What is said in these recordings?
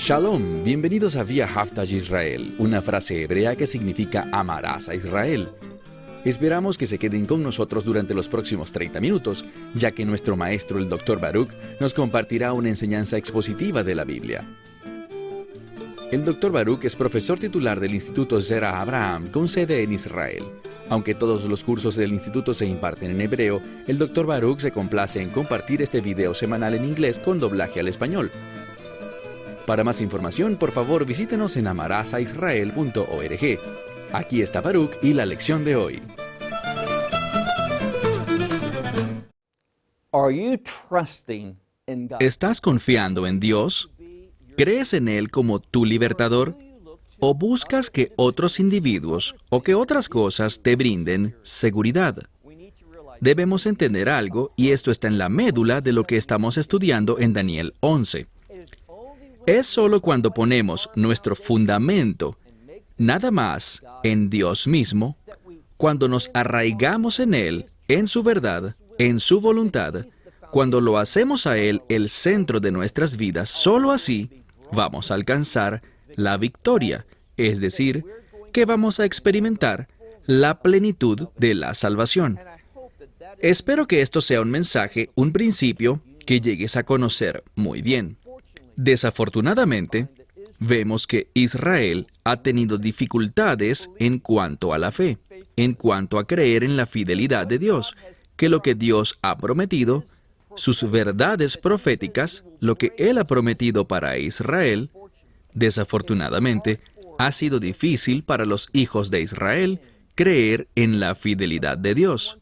Shalom, bienvenidos a Via Haftaj Israel, una frase hebrea que significa amarás a Israel. Esperamos que se queden con nosotros durante los próximos 30 minutos, ya que nuestro maestro, el Dr. Baruch, nos compartirá una enseñanza expositiva de la Biblia. El Dr. Baruch es profesor titular del Instituto Zera Abraham, con sede en Israel. Aunque todos los cursos del instituto se imparten en hebreo, el Dr. Baruch se complace en compartir este video semanal en inglés con doblaje al español. Para más información, por favor, visítenos en amarasaisrael.org. Aquí está Baruch y la lección de hoy. ¿Estás confiando en Dios? ¿Crees en Él como tu libertador? ¿O buscas que otros individuos o que otras cosas te brinden seguridad? Debemos entender algo, y esto está en la médula de lo que estamos estudiando en Daniel 11. Es solo cuando ponemos nuestro fundamento, nada más, en Dios mismo, cuando nos arraigamos en Él, en su verdad, en su voluntad, cuando lo hacemos a Él el centro de nuestras vidas, solo así vamos a alcanzar la victoria, es decir, que vamos a experimentar la plenitud de la salvación. Espero que esto sea un mensaje, un principio que llegues a conocer muy bien. Desafortunadamente, vemos que Israel ha tenido dificultades en cuanto a la fe, en cuanto a creer en la fidelidad de Dios, que lo que Dios ha prometido, sus verdades proféticas, lo que Él ha prometido para Israel, desafortunadamente, ha sido difícil para los hijos de Israel creer en la fidelidad de Dios.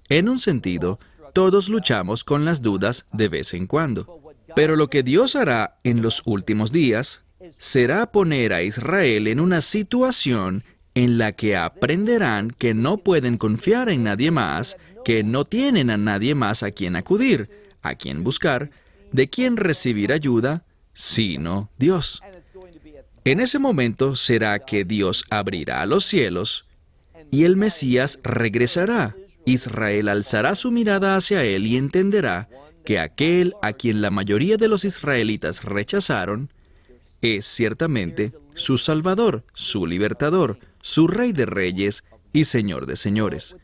En un sentido, todos luchamos con las dudas de vez en cuando. Pero lo que Dios hará en los últimos días será poner a Israel en una situación en la que aprenderán que no pueden confiar en nadie más, que no tienen a nadie más a quien acudir, a quien buscar, de quien recibir ayuda, sino Dios. En ese momento será que Dios abrirá los cielos y el Mesías regresará. Israel alzará su mirada hacia Él y entenderá que aquel a quien la mayoría de los israelitas rechazaron es ciertamente su Salvador, su Libertador, su Rey de Reyes y Señor de Señores.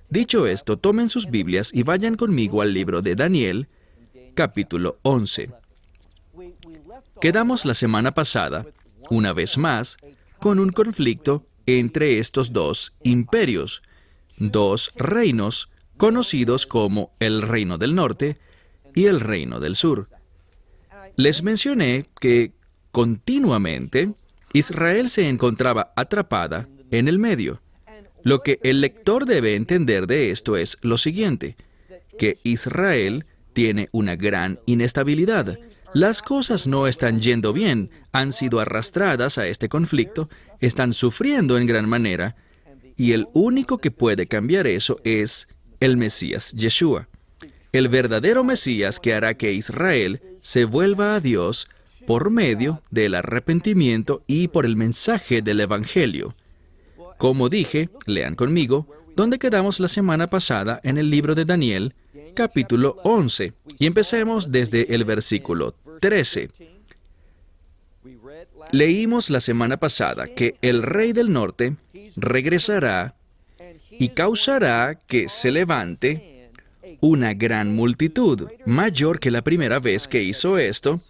Dicho esto, tomen sus Biblias y vayan conmigo al libro de Daniel, capítulo 11. Quedamos la semana pasada, una vez más, con un conflicto entre estos dos imperios, dos reinos conocidos como el Reino del Norte y el Reino del Sur. Les mencioné que continuamente Israel se encontraba atrapada en el medio. Lo que el lector debe entender de esto es lo siguiente, que Israel tiene una gran inestabilidad. Las cosas no están yendo bien, han sido arrastradas a este conflicto, están sufriendo en gran manera, y el único que puede cambiar eso es el Mesías Yeshua. El verdadero Mesías que hará que Israel se vuelva a Dios por medio del arrepentimiento y por el mensaje del Evangelio. Como dije, lean conmigo, donde quedamos la semana pasada en el libro de Daniel, capítulo 11, y empecemos desde el versículo 13. Leímos la semana pasada que el rey del norte regresará y causará que se levante una gran multitud, mayor que la primera vez que hizo esto.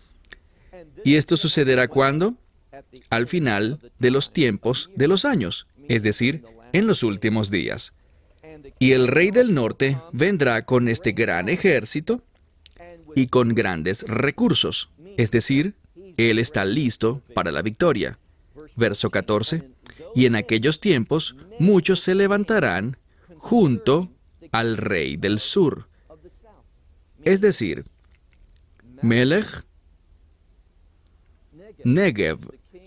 ¿Y esto sucederá cuándo? Al final de los tiempos de los años, es decir, en los últimos días. Y el rey del norte vendrá con este gran ejército y con grandes recursos, es decir, él está listo para la victoria. Verso 14. Y en aquellos tiempos muchos se levantarán junto al rey del sur. Es decir, Melech, Negev,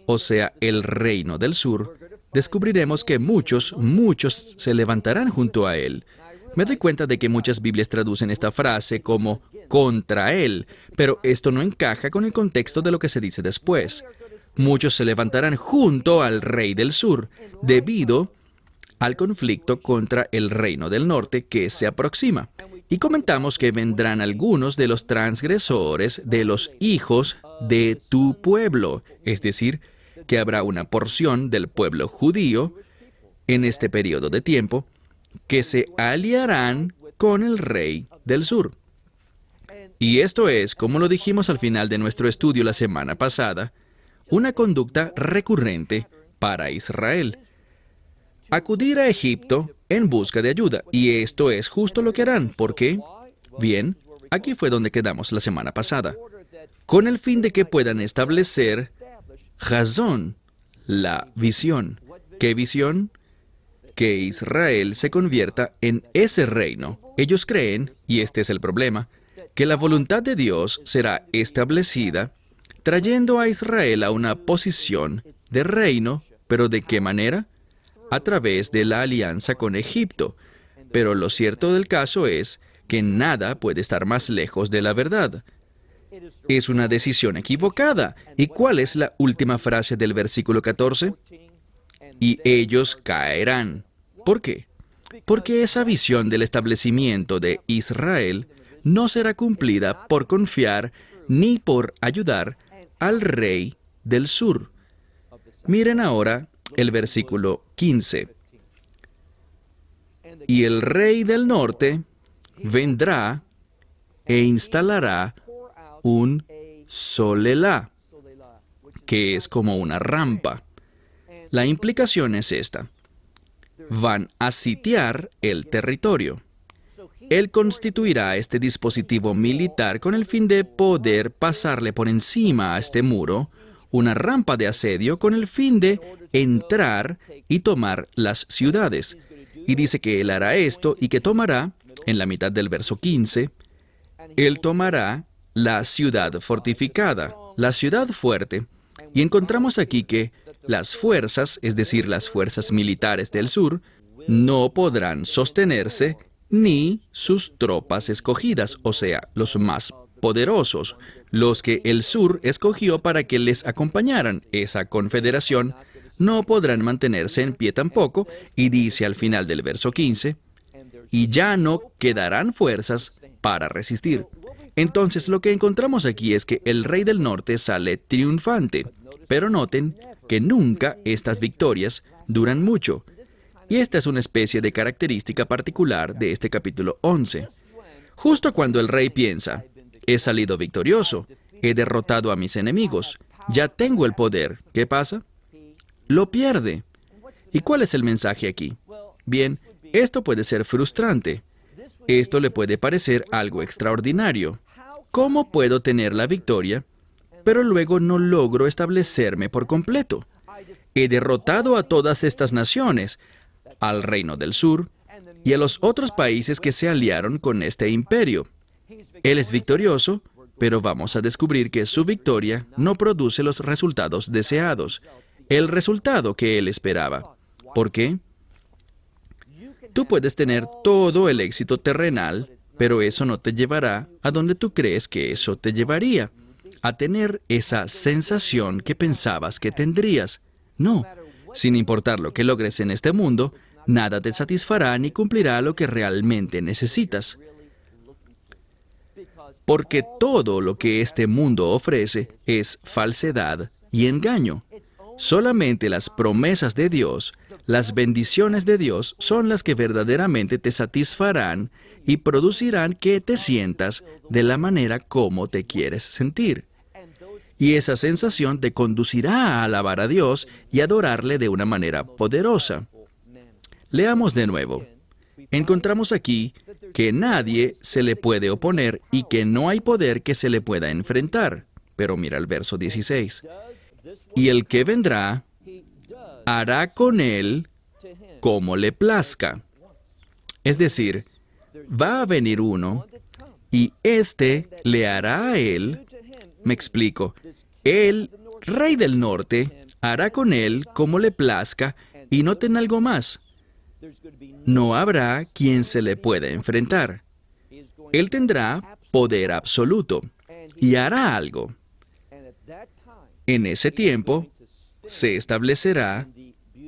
o sea, el reino del sur, descubriremos que muchos se levantarán junto a él. Me doy cuenta de que muchas Biblias traducen esta frase como contra él, pero esto no encaja con el contexto de lo que se dice después. Muchos se levantarán junto al rey del sur, debido al conflicto contra el reino del norte que se aproxima. Y comentamos que vendrán algunos de los transgresores de los hijos de tu pueblo. Es decir, que habrá una porción del pueblo judío en este periodo de tiempo que se aliarán con el rey del sur. Y esto es, como lo dijimos al final de nuestro estudio la semana pasada, una conducta recurrente para Israel. Acudir a Egipto en busca de ayuda. Y esto es justo lo que harán. ¿Por qué? Bien, aquí fue donde quedamos la semana pasada. Con el fin de que puedan establecer Hazón, la visión. ¿Qué visión? Que Israel se convierta en ese reino. Ellos creen, y este es el problema, que la voluntad de Dios será establecida trayendo a Israel a una posición de reino, pero ¿de qué manera? A través de la alianza con Egipto. Pero lo cierto del caso es que nada puede estar más lejos de la verdad. Es una decisión equivocada. ¿Y cuál es la última frase del versículo 14? Y ellos caerán. ¿Por qué? Porque esa visión del establecimiento de Israel no será cumplida por confiar ni por ayudar al rey del sur. Miren ahora el versículo 15. Y el rey del norte vendrá e instalará un solelá, que es como una rampa. La implicación es esta. Van a sitiar el territorio. Él constituirá este dispositivo militar con el fin de poder pasarle por encima a este muro una rampa de asedio con el fin de entrar y tomar las ciudades. Y dice que él hará esto y que tomará, en la mitad del verso 15, él tomará la ciudad fortificada, la ciudad fuerte. Y encontramos aquí que las fuerzas, es decir, las fuerzas militares del sur, no podrán sostenerse ni sus tropas escogidas, o sea, los más poderosos, los que el sur escogió para que les acompañaran. Esa confederación no podrán mantenerse en pie tampoco, y dice al final del verso 15, y ya no quedarán fuerzas para resistir. Entonces lo que encontramos aquí es que el rey del norte sale triunfante, pero noten que nunca estas victorias duran mucho. Y esta es una especie de característica particular de este capítulo 11. Justo cuando el rey piensa, he salido victorioso, he derrotado a mis enemigos, ya tengo el poder, ¿qué pasa? Lo pierde. ¿Y cuál es el mensaje aquí? Bien, esto puede ser frustrante. Esto le puede parecer algo extraordinario. ¿Cómo puedo tener la victoria, pero luego no logro establecerme por completo? He derrotado a todas estas naciones, al reino del sur y a los otros países que se aliaron con este imperio. Él es victorioso, pero vamos a descubrir que su victoria no produce los resultados deseados, el resultado que él esperaba. ¿Por qué? Tú puedes tener todo el éxito terrenal, pero eso no te llevará a donde tú crees que eso te llevaría, a tener esa sensación que pensabas que tendrías. No, sin importar lo que logres en este mundo, nada te satisfará ni cumplirá lo que realmente necesitas. Porque todo lo que este mundo ofrece es falsedad y engaño. Solamente las promesas de Dios, las bendiciones de Dios, son las que verdaderamente te satisfarán y producirán que te sientas de la manera como te quieres sentir. Y esa sensación te conducirá a alabar a Dios y adorarle de una manera poderosa. Leamos de nuevo. Encontramos aquí que nadie se le puede oponer y que no hay poder que se le pueda enfrentar. Pero mira el verso 16. Y el que vendrá hará con él como le plazca. Es decir, va a venir uno y éste le hará a él. Me explico. El rey del norte hará con él como le plazca, y noten algo más. No habrá quien se le pueda enfrentar. Él tendrá poder absoluto y hará algo. En ese tiempo se establecerá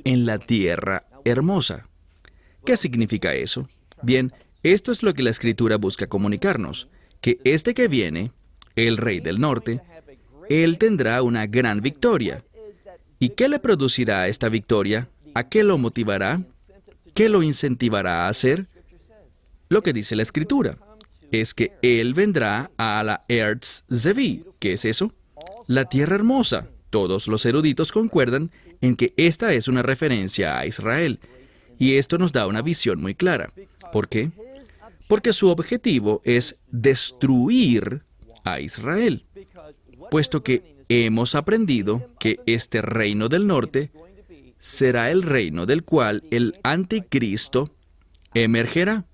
en la tierra hermosa. ¿Qué significa eso? Bien, esto es lo que la Escritura busca comunicarnos, que este que viene, el rey del norte, Él tendrá una gran victoria. ¿Y qué le producirá esta victoria? ¿A qué lo motivará? ¿Qué lo incentivará a hacer? Lo que dice la Escritura es que Él vendrá a la Eretz Zevi. ¿Qué es eso? La tierra hermosa. Todos los eruditos concuerdan en que esta es una referencia a Israel. Y esto nos da una visión muy clara. ¿Por qué? Porque su objetivo es destruir a Israel, puesto que hemos aprendido que este reino del norte será el reino del cual el anticristo emergerá.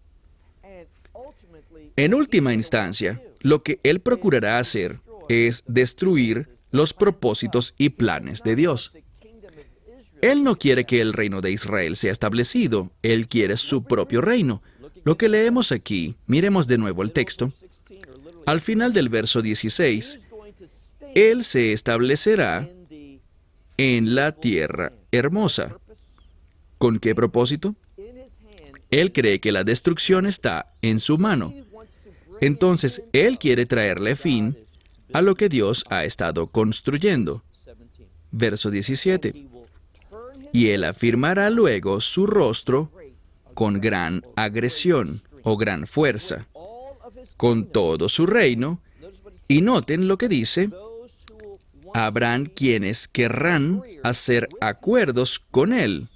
En última instancia, lo que él procurará hacer es destruir los propósitos y planes de Dios. Él no quiere que el reino de Israel sea establecido, él quiere su propio reino. Lo que leemos aquí, miremos de nuevo el texto. Al final del verso 16, Él se establecerá en la tierra hermosa. ¿Con qué propósito? Él cree que la destrucción está en su mano. Entonces, Él quiere traerle fin a lo que Dios ha estado construyendo. Verso 17. Y Él afirmará luego su rostro con gran agresión o gran fuerza, con todo su reino. Y noten lo que dice: habrán quienes querrán hacer acuerdos con Él.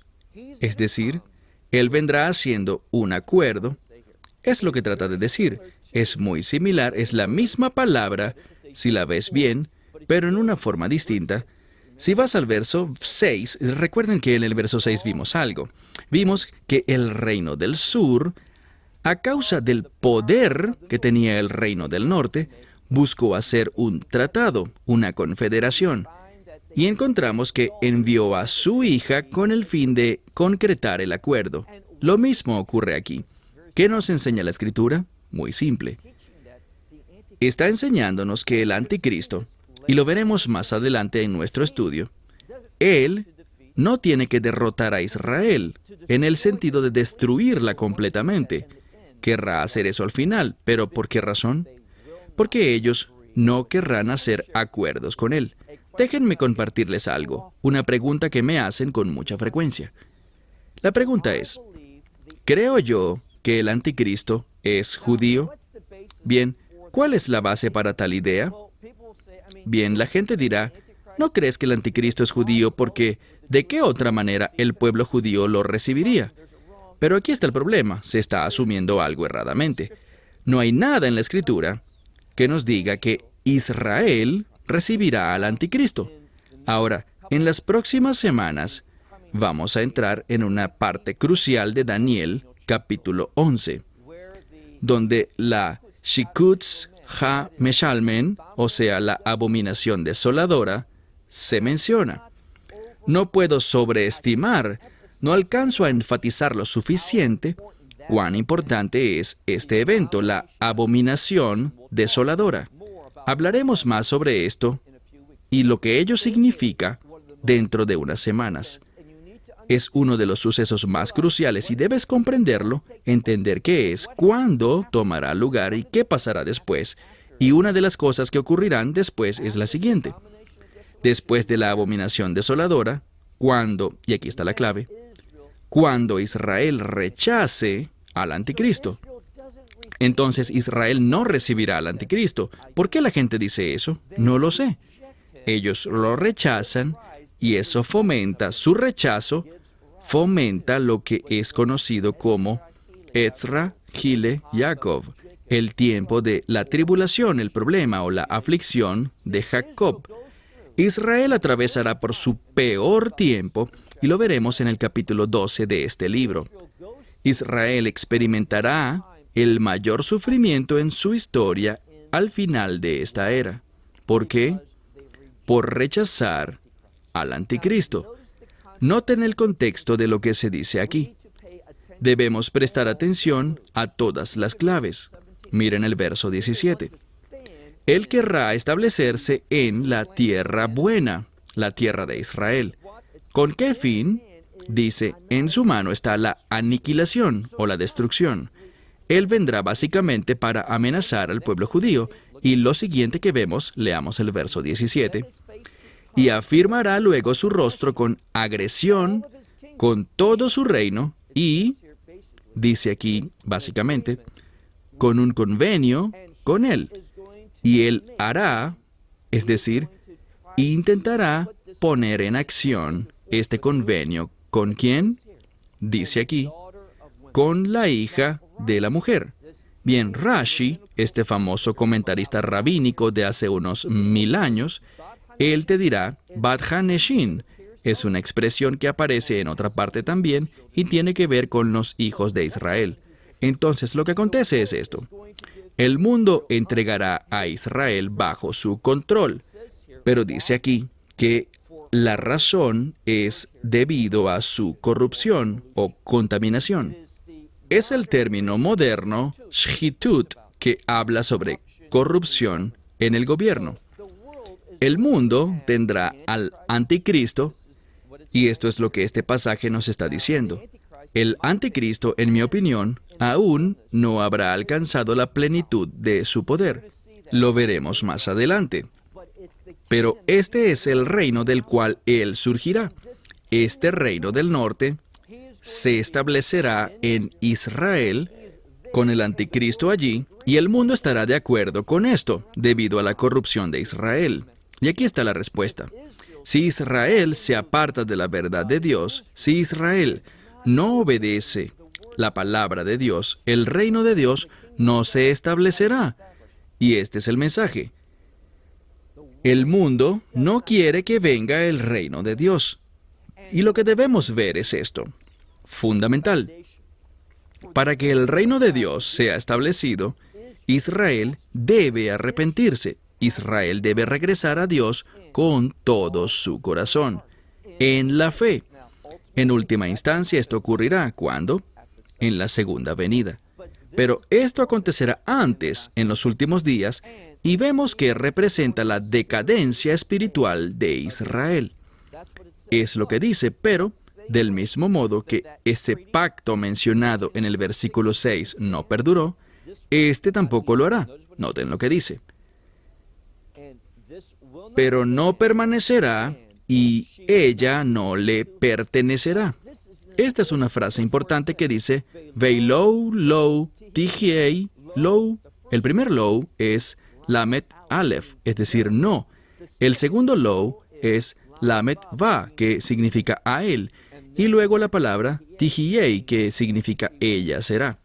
Es decir, Él vendrá haciendo un acuerdo. Es lo que trata de decir. Es muy similar, es la misma palabra, si la ves bien, pero en una forma distinta. Si vas al verso 6, recuerden que en el verso 6 vimos algo. Vimos que el reino del sur, a causa del poder que tenía el reino del norte, buscó hacer un tratado, una confederación. Y encontramos que envió a su hija con el fin de concretar el acuerdo. Lo mismo ocurre aquí. ¿Qué nos enseña la Escritura? Muy simple. Está enseñándonos que el anticristo, y lo veremos más adelante en nuestro estudio, él no tiene que derrotar a Israel en el sentido de destruirla completamente. Querrá hacer eso al final, pero ¿por qué razón? Porque ellos no querrán hacer acuerdos con él. Déjenme compartirles algo, una pregunta que me hacen con mucha frecuencia. La pregunta es, ¿creo yo que el anticristo es judío? Bien, ¿cuál es la base para tal idea? Bien, la gente dirá, ¿no crees que el anticristo es judío porque de qué otra manera el pueblo judío lo recibiría? Pero aquí está el problema, se está asumiendo algo erradamente. No hay nada en la Escritura que nos diga que Israel recibirá al anticristo. Ahora, en las próximas semanas vamos a entrar en una parte crucial de Daniel, capítulo 11, donde la Shikutz Ha-Meshalmen, o sea, la abominación desoladora, se menciona. No puedo sobreestimar, no alcanzo a enfatizar lo suficiente cuán importante es este evento, la abominación desoladora. Hablaremos más sobre esto y lo que ello significa dentro de unas semanas. Es uno de los sucesos más cruciales y debes comprenderlo, entender qué es, cuándo tomará lugar y qué pasará después. Y una de las cosas que ocurrirán después es la siguiente. Después de la abominación desoladora, cuando, y aquí está la clave, cuando Israel rechace al anticristo, entonces Israel no recibirá al anticristo. ¿Por qué la gente dice eso? No lo sé. Ellos lo rechazan y eso fomenta su rechazo, fomenta lo que es conocido como Ezra, Gile, Jacob, el tiempo de la tribulación, el problema o la aflicción de Jacob. Israel atravesará por su peor tiempo y lo veremos en el capítulo 12 de este libro. Israel experimentará el mayor sufrimiento en su historia al final de esta era. ¿Por qué? Por rechazar al anticristo. Noten el contexto de lo que se dice aquí. Debemos prestar atención a todas las claves. Miren el verso 17. Él querrá establecerse en la tierra buena, la tierra de Israel. ¿Con qué fin? Dice, en su mano está la aniquilación o la destrucción. Él vendrá básicamente para amenazar al pueblo judío. Y lo siguiente que vemos, leamos el verso 17, y afirmará luego su rostro con agresión, con todo su reino, y, dice aquí, básicamente, con un convenio con él. Y él hará, es decir, intentará poner en acción este convenio. ¿Con quién? Dice aquí, con la hija de la mujer. Bien, Rashi, este famoso comentarista rabínico de hace unos 1000 años, él te dirá, Bat HaNeshin, es una expresión que aparece en otra parte también y tiene que ver con los hijos de Israel. Entonces, lo que acontece es esto. El mundo entregará a Israel bajo su control, pero dice aquí que la razón es debido a su corrupción o contaminación. Es el término moderno, shchitut, que habla sobre corrupción en el gobierno. El mundo tendrá al anticristo, y esto es lo que este pasaje nos está diciendo. El anticristo, en mi opinión, aún no habrá alcanzado la plenitud de su poder. Lo veremos más adelante. Pero este es el reino del cual él surgirá. Este reino del norte se establecerá en Israel con el anticristo allí, y el mundo estará de acuerdo con esto, debido a la corrupción de Israel. Y aquí está la respuesta. Si Israel se aparta de la verdad de Dios, si Israel no obedece la palabra de Dios, el reino de Dios no se establecerá. Y este es el mensaje. El mundo no quiere que venga el reino de Dios. Y lo que debemos ver es esto. Fundamental. Para que el reino de Dios sea establecido, Israel debe arrepentirse. Israel debe regresar a Dios con todo su corazón, en la fe. En última instancia, esto ocurrirá, ¿cuándo? En la segunda venida. Pero esto acontecerá antes, en los últimos días, y vemos que representa la decadencia espiritual de Israel. Es lo que dice, pero del mismo modo que ese pacto mencionado en el versículo 6 no perduró, este tampoco lo hará. Noten lo que dice. Pero no permanecerá y ella no le pertenecerá. Esta es una frase importante que dice, Veilou, lou, tihiei, lou. El primer lou es Lamet Aleph, es decir, no. El segundo lou es Lamet Va, que significa a él. Y luego la palabra tihiei, que significa ella será.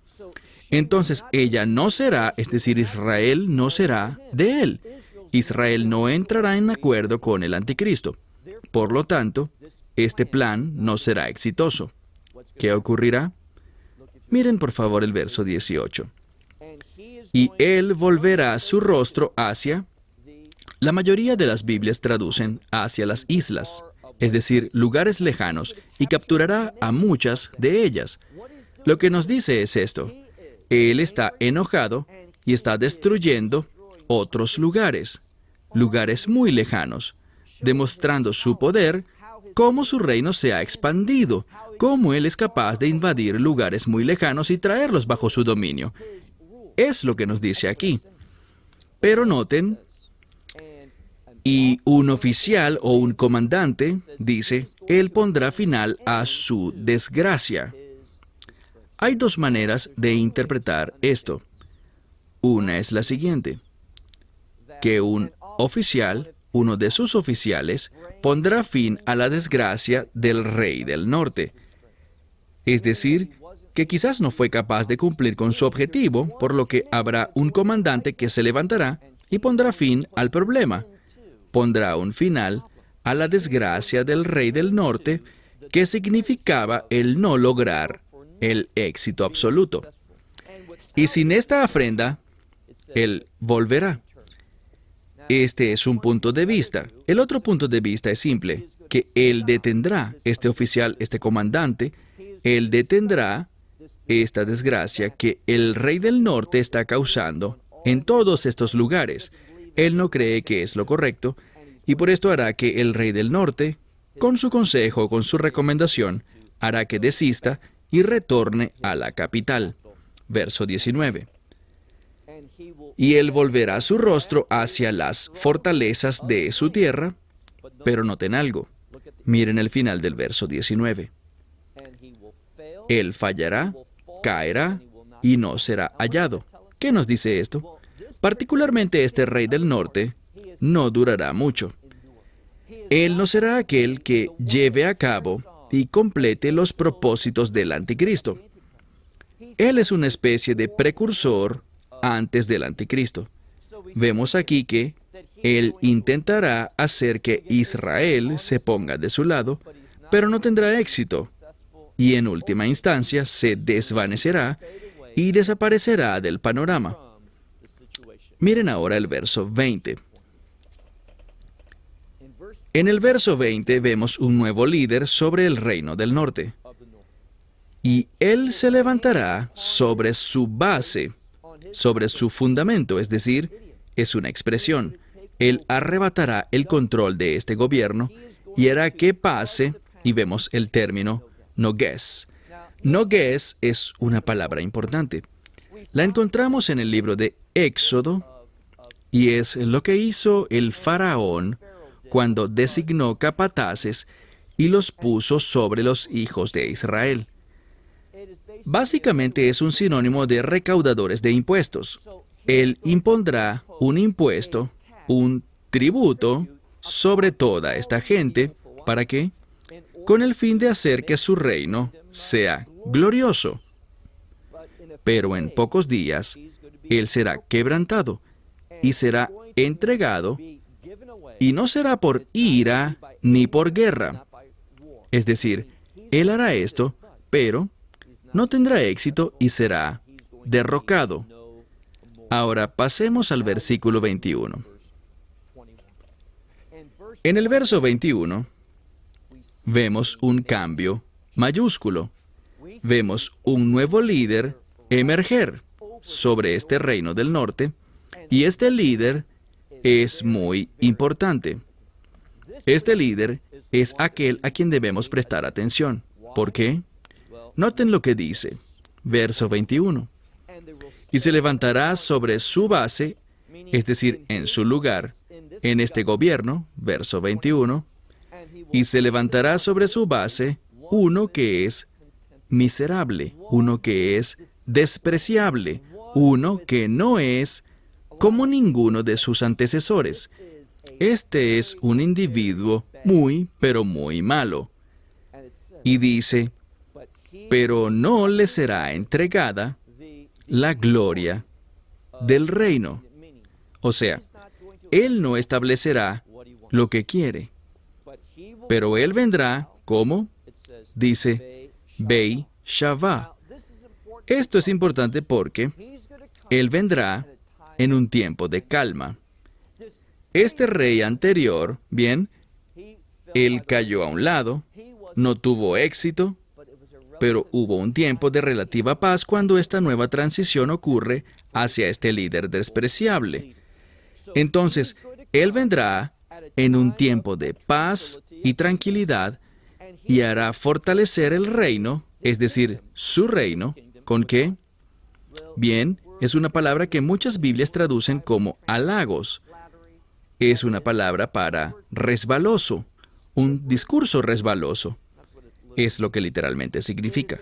Entonces, ella no será, es decir, Israel no será de él. Israel no entrará en acuerdo con el anticristo. Por lo tanto, este plan no será exitoso. ¿Qué ocurrirá? Miren por favor el verso 18. Y él volverá su rostro hacia... La mayoría de las Biblias traducen hacia las islas, es decir, lugares lejanos, y capturará a muchas de ellas. Lo que nos dice es esto. Él está enojado y está destruyendo otros lugares, lugares muy lejanos, demostrando su poder, cómo su reino se ha expandido, cómo Él es capaz de invadir lugares muy lejanos y traerlos bajo su dominio. Es lo que nos dice aquí. Pero noten, y un oficial o un comandante dice, Él pondrá final a su desgracia. Hay dos maneras de interpretar esto. Una es la siguiente, que un oficial, uno de sus oficiales, pondrá fin a la desgracia del rey del norte. Es decir, que quizás no fue capaz de cumplir con su objetivo, por lo que habrá un comandante que se levantará y pondrá fin al problema. Pondrá un final a la desgracia del rey del norte, que significaba el no lograr el éxito absoluto. Y sin esta ofrenda, él volverá. Este es un punto de vista. El otro punto de vista es simple, que él detendrá, este oficial, este comandante, él detendrá esta desgracia que el rey del norte está causando en todos estos lugares. Él no cree que es lo correcto, y por esto hará que el rey del norte, con su consejo, con su recomendación, hará que desista y retorne a la capital. Verso 19. y él volverá su rostro hacia las fortalezas de su tierra, pero noten algo. Miren el final del verso 19. Él fallará, caerá y no será hallado. ¿Qué nos dice esto? Particularmente este rey del norte no durará mucho. Él no será aquel que lleve a cabo y complete los propósitos del anticristo. Él es una especie de precursor antes del anticristo. Vemos aquí que él intentará hacer que Israel se ponga de su lado, pero no tendrá éxito, y en última instancia se desvanecerá y desaparecerá del panorama. Miren ahora el verso 20. En el verso 20 vemos un nuevo líder sobre el reino del norte. Y él se levantará sobre su base, sobre su fundamento, es decir, es una expresión. Él arrebatará el control de este gobierno y hará que pase, y vemos el término nogués. Nogués es una palabra importante. La encontramos en el libro de Éxodo y es lo que hizo el faraón cuando designó capataces y los puso sobre los hijos de Israel. Básicamente es un sinónimo de recaudadores de impuestos. Él impondrá un impuesto, un tributo, sobre toda esta gente. ¿Para qué? Con el fin de hacer que su reino sea glorioso. Pero en pocos días, él será quebrantado y será entregado, y no será por ira ni por guerra. Es decir, él hará esto, pero no tendrá éxito y será derrocado. Ahora pasemos al versículo 21. En el verso 21 vemos un cambio mayúsculo. Vemos un nuevo líder emerger sobre este reino del norte, y este líder es muy importante. Este líder es aquel a quien debemos prestar atención. ¿Por qué? Noten lo que dice, verso 21. Y se levantará sobre su base, es decir, en su lugar, en este gobierno, verso 21, y se levantará sobre su base uno que es miserable, uno que es despreciable, uno que no es como ninguno de sus antecesores. Este es un individuo muy, pero muy malo. Y dice, pero no le será entregada la gloria del reino. O sea, él no establecerá lo que quiere, pero él vendrá como, dice, Bei Shavá. Esto es importante porque él vendrá en un tiempo de calma. Este rey anterior, bien, él cayó a un lado, no tuvo éxito, pero hubo un tiempo de relativa paz cuando esta nueva transición ocurre hacia este líder despreciable. Entonces, él vendrá en un tiempo de paz y tranquilidad y hará fortalecer el reino, es decir, su reino, ¿con qué? Bien, es una palabra que muchas Biblias traducen como halagos. Es una palabra para resbaloso, un discurso resbaloso. Es lo que literalmente significa.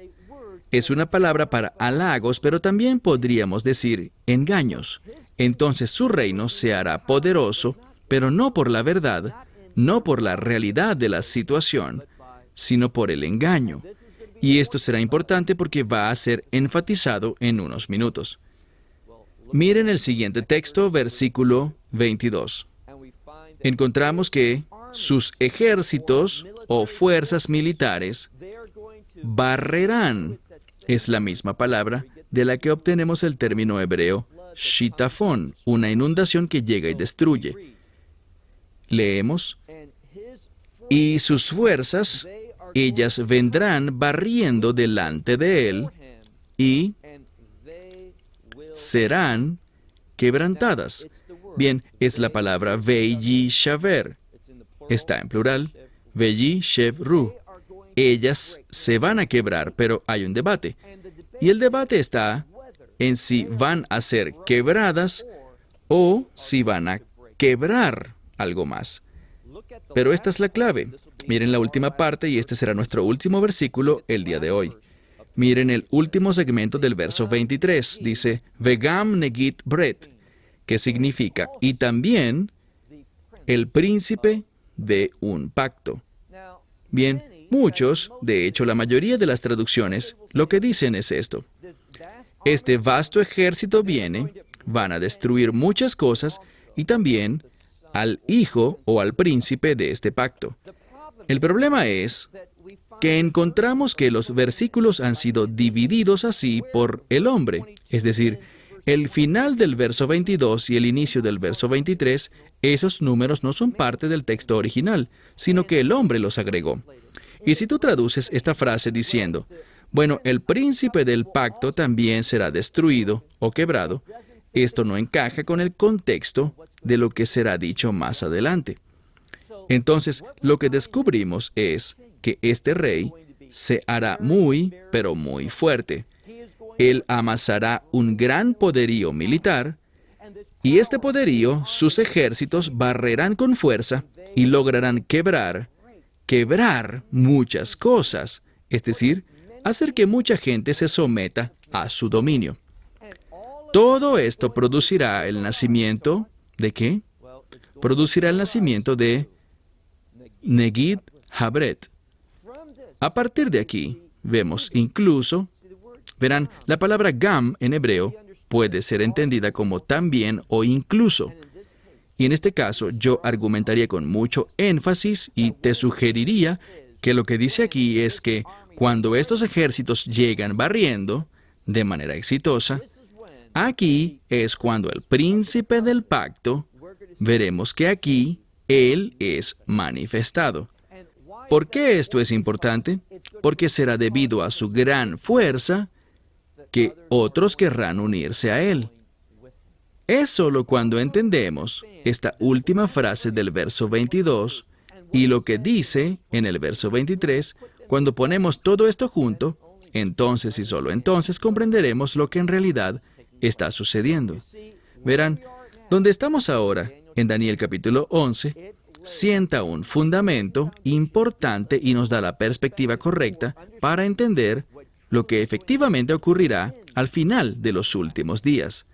Es una palabra para halagos, pero también podríamos decir engaños. Entonces su reino se hará poderoso, pero no por la verdad, no por la realidad de la situación, sino por el engaño. Y esto será importante porque va a ser enfatizado en unos minutos. Miren el siguiente texto, versículo 22. Encontramos que sus ejércitos o fuerzas militares barrerán. Es la misma palabra de la que obtenemos el término hebreo shitafón, una inundación que llega y destruye. Leemos, y sus fuerzas, ellas vendrán barriendo delante de él y serán quebrantadas. Bien, es la palabra Veyi Shaver. Está en plural, Veyi Shevru. Ellas se van a quebrar, pero hay un debate. Y el debate está en si van a ser quebradas o si van a quebrar algo más. Pero esta es la clave. Miren la última parte y este será nuestro último versículo el día de hoy. Miren el último segmento del verso 23. Dice, Vegam negit bret, que significa, y también el príncipe de un pacto. Bien, muchos, de hecho la mayoría de las traducciones, lo que dicen es esto. Este vasto ejército viene, van a destruir muchas cosas y también al hijo o al príncipe de este pacto. El problema es que encontramos que los versículos han sido divididos así por el hombre. Es decir, el final del verso 22 y el inicio del verso 23, esos números no son parte del texto original, sino que el hombre los agregó. Y si tú traduces esta frase diciendo, bueno, el príncipe del pacto también será destruido o quebrado, esto no encaja con el contexto de lo que será dicho más adelante. Entonces, lo que descubrimos es que este rey se hará muy, pero muy fuerte. Él amasará un gran poderío militar, y este poderío, sus ejércitos barrerán con fuerza y lograrán quebrar muchas cosas, es decir, hacer que mucha gente se someta a su dominio. Todo esto producirá el nacimiento ¿de qué? Producirá el nacimiento de Negid Habret. A partir de aquí, vemos incluso, verán, la palabra gam en hebreo puede ser entendida como también o incluso. Y en este caso, yo argumentaría con mucho énfasis y te sugeriría que lo que dice aquí es que cuando estos ejércitos llegan barriendo de manera exitosa, aquí es cuando el príncipe del pacto, veremos que aquí él es manifestado. ¿Por qué esto es importante? Porque será debido a su gran fuerza que otros querrán unirse a él. Es solo cuando entendemos esta última frase del verso 22 y lo que dice en el verso 23, cuando ponemos todo esto junto, entonces y solo entonces comprenderemos lo que en realidad está sucediendo. Verán, donde estamos ahora, en Daniel capítulo 11, sienta un fundamento importante y nos da la perspectiva correcta para entender lo que efectivamente ocurrirá al final de los últimos días.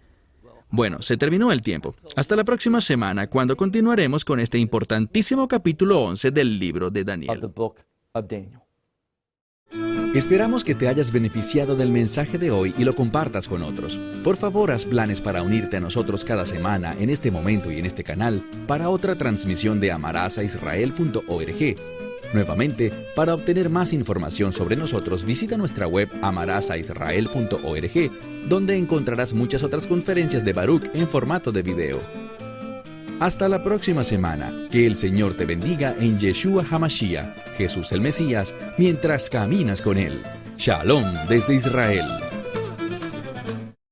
Bueno, se terminó el tiempo. Hasta la próxima semana, cuando continuaremos con este importantísimo capítulo 11 del libro de Daniel. Esperamos que te hayas beneficiado del mensaje de hoy y lo compartas con otros. Por favor, haz planes para unirte a nosotros cada semana en este momento y en este canal para otra transmisión de amarazaisrael.org. Nuevamente, para obtener más información sobre nosotros, visita nuestra web amarazaisrael.org, donde encontrarás muchas otras conferencias de Baruch en formato de video. Hasta la próxima semana. Que el Señor te bendiga en Yeshua HaMashiach, Jesús el Mesías, mientras caminas con Él. Shalom desde Israel.